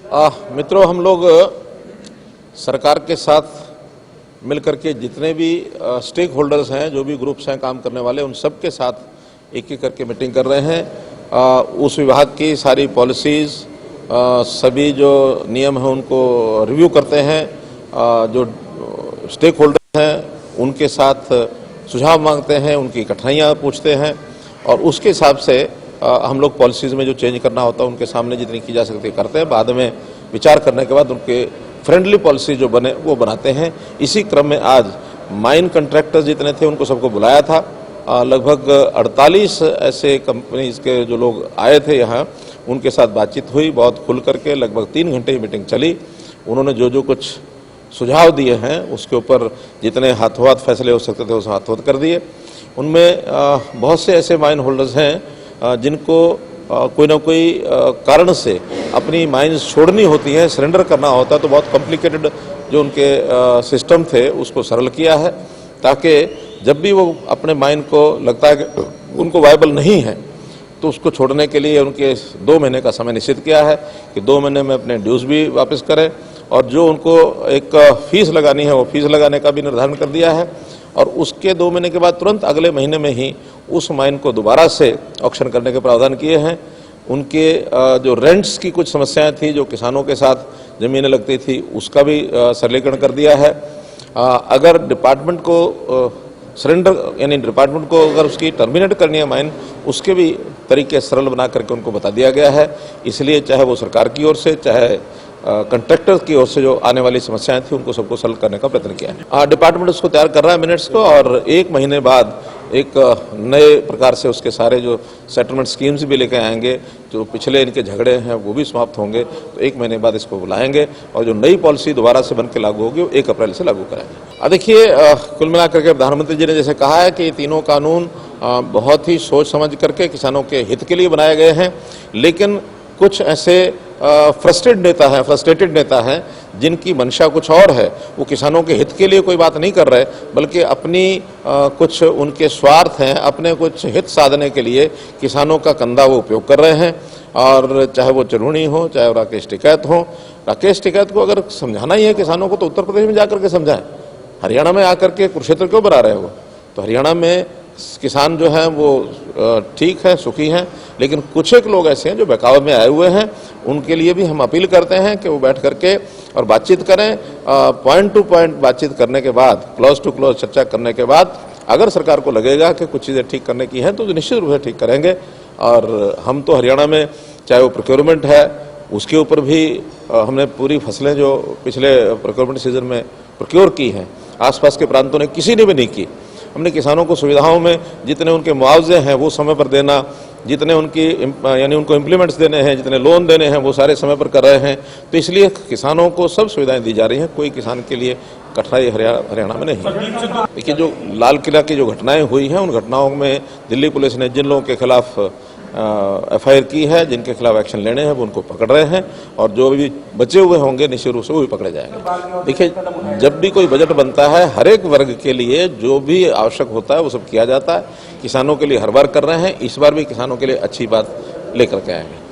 मित्रों, हम लोग सरकार के साथ मिलकर के जितने भी स्टेक होल्डर्स हैं, जो भी ग्रुप्स हैं काम करने वाले, उन सब के साथ एक एक करके मीटिंग कर रहे हैं। उस विभाग की सारी पॉलिसीज़, सभी जो नियम हैं उनको रिव्यू करते हैं। जो स्टेक होल्डर्स हैं उनके साथ सुझाव मांगते हैं, उनकी कठिनाइयाँ पूछते हैं और उसके हिसाब से हम लोग पॉलिसीज़ में जो चेंज करना होता है उनके सामने जितनी की जा सकती है करते हैं। बाद में विचार करने के बाद उनके फ्रेंडली पॉलिसी जो बने वो बनाते हैं। इसी क्रम में आज माइन कॉन्ट्रैक्टर्स जितने थे उनको सबको बुलाया था। लगभग 48 ऐसे कंपनीज के जो लोग आए थे यहाँ, उनके साथ बातचीत हुई बहुत खुल करके। लगभग 3 घंटे की मीटिंग चली। उन्होंने जो कुछ सुझाव दिए हैं उसके ऊपर जितने हाथों हाथ फैसले हो सकते थे उस हाथों हाथ कर दिए। उनमें बहुत से ऐसे माइन होल्डर्स हैं जिनको कोई ना कोई कारण से अपनी माइंस छोड़नी होती है, सरेंडर करना होता है, तो बहुत कॉम्प्लिकेटेड जो उनके सिस्टम थे उसको सरल किया है, ताकि जब भी वो अपने माइन को लगता है कि उनको वायबल नहीं है तो उसको छोड़ने के लिए उनके 2 महीने का समय निश्चित किया है कि 2 महीने में अपने ड्यूज भी वापस करें और जो उनको एक फीस लगानी है वो फीस लगाने का भी निर्धारण कर दिया है। और उसके 2 महीने के बाद तुरंत अगले महीने में ही उस माइन को दोबारा से ऑक्शन करने के प्रावधान किए हैं। उनके जो रेंट्स की कुछ समस्याएं थी, जो किसानों के साथ ज़मीनें लगती थी, उसका भी सरलीकरण कर दिया है। अगर डिपार्टमेंट को सरेंडर यानी डिपार्टमेंट को अगर उसकी टर्मिनेट करनी है माइन, उसके भी तरीके सरल बना करके उनको बता दिया गया है। इसलिए चाहे वो सरकार की ओर से चाहे कंट्रैक्टर्स की ओर से जो आने वाली समस्याएं थी उनको सबको सॉल्व करने का प्रयत्न किया है। डिपार्टमेंट उसको तैयार कर रहा है मिनट्स को, और 1 महीने बाद एक नए प्रकार से उसके सारे जो सेटलमेंट स्कीम्स भी लेकर आएंगे। जो पिछले इनके झगड़े हैं वो भी समाप्त होंगे, तो 1 महीने बाद इसको बुलाएंगे और जो नई पॉलिसी दोबारा से बन के लागू होगी वो 1 अप्रैल से लागू कराएंगे। देखिए, कुल मिलाकर के प्रधानमंत्री जी ने जैसे कहा है कि ये तीनों कानून बहुत ही सोच समझ करके किसानों के हित के लिए बनाए गए हैं, लेकिन कुछ ऐसे फ्रस्ट्रेटेड नेता हैं जिनकी मंशा कुछ और है। वो किसानों के हित के लिए कोई बात नहीं कर रहे, बल्कि अपनी कुछ उनके स्वार्थ हैं, अपने कुछ हित साधने के लिए किसानों का कंधा वो उपयोग कर रहे हैं। और चाहे वो चरवाणी हो, चाहे वो राकेश टिकैत हो। राकेश टिकैत को अगर समझाना ही है किसानों को तो उत्तर प्रदेश में जाकर के समझाएं। हरियाणा में आकर के कुरुक्षेत्र क्यों बना रहे हो? तो हरियाणा में किसान जो हैं वो ठीक है, सुखी हैं, लेकिन कुछ एक लोग ऐसे हैं जो बहकावे में आए हुए हैं। उनके लिए भी हम अपील करते हैं कि वो बैठ करके और बातचीत करें। पॉइंट टू पॉइंट बातचीत करने के बाद, क्लोज टू क्लोज चर्चा करने के बाद अगर सरकार को लगेगा कि कुछ चीज़ें ठीक करने की हैं तो निश्चित रूप से ठीक करेंगे। और हम तो हरियाणा में चाहे वो प्रोक्योरमेंट है उसके ऊपर भी हमने पूरी फसलें जो पिछले प्रोक्योरमेंट सीजन में प्रोक्योर की हैं, आसपास के प्रांतों ने किसी ने भी नहीं की। हमने किसानों को सुविधाओं में जितने उनके मुआवजे हैं वो समय पर देना, जितने उनकी यानी उनको इम्प्लीमेंट्स देने हैं, जितने लोन देने हैं वो सारे समय पर कर रहे हैं। तो इसलिए किसानों को सब सुविधाएं दी जा रही हैं, कोई किसान के लिए कठिनाई हरियाणा में नहीं। देखिए, जो लाल किला की जो घटनाएं हुई हैं उन घटनाओं में दिल्ली पुलिस ने जिन लोगों के खिलाफ FIR की है, जिनके खिलाफ एक्शन लेने हैं वो उनको पकड़ रहे हैं, और जो भी बचे हुए होंगे निश्चित रूप से वो भी पकड़े जाएंगे। देखिए, जब भी कोई बजट बनता है हर एक वर्ग के लिए जो भी आवश्यक होता है वो सब किया जाता है। किसानों के लिए हर बार कर रहे हैं, इस बार भी किसानों के लिए अच्छी बात लेकर के आएंगे।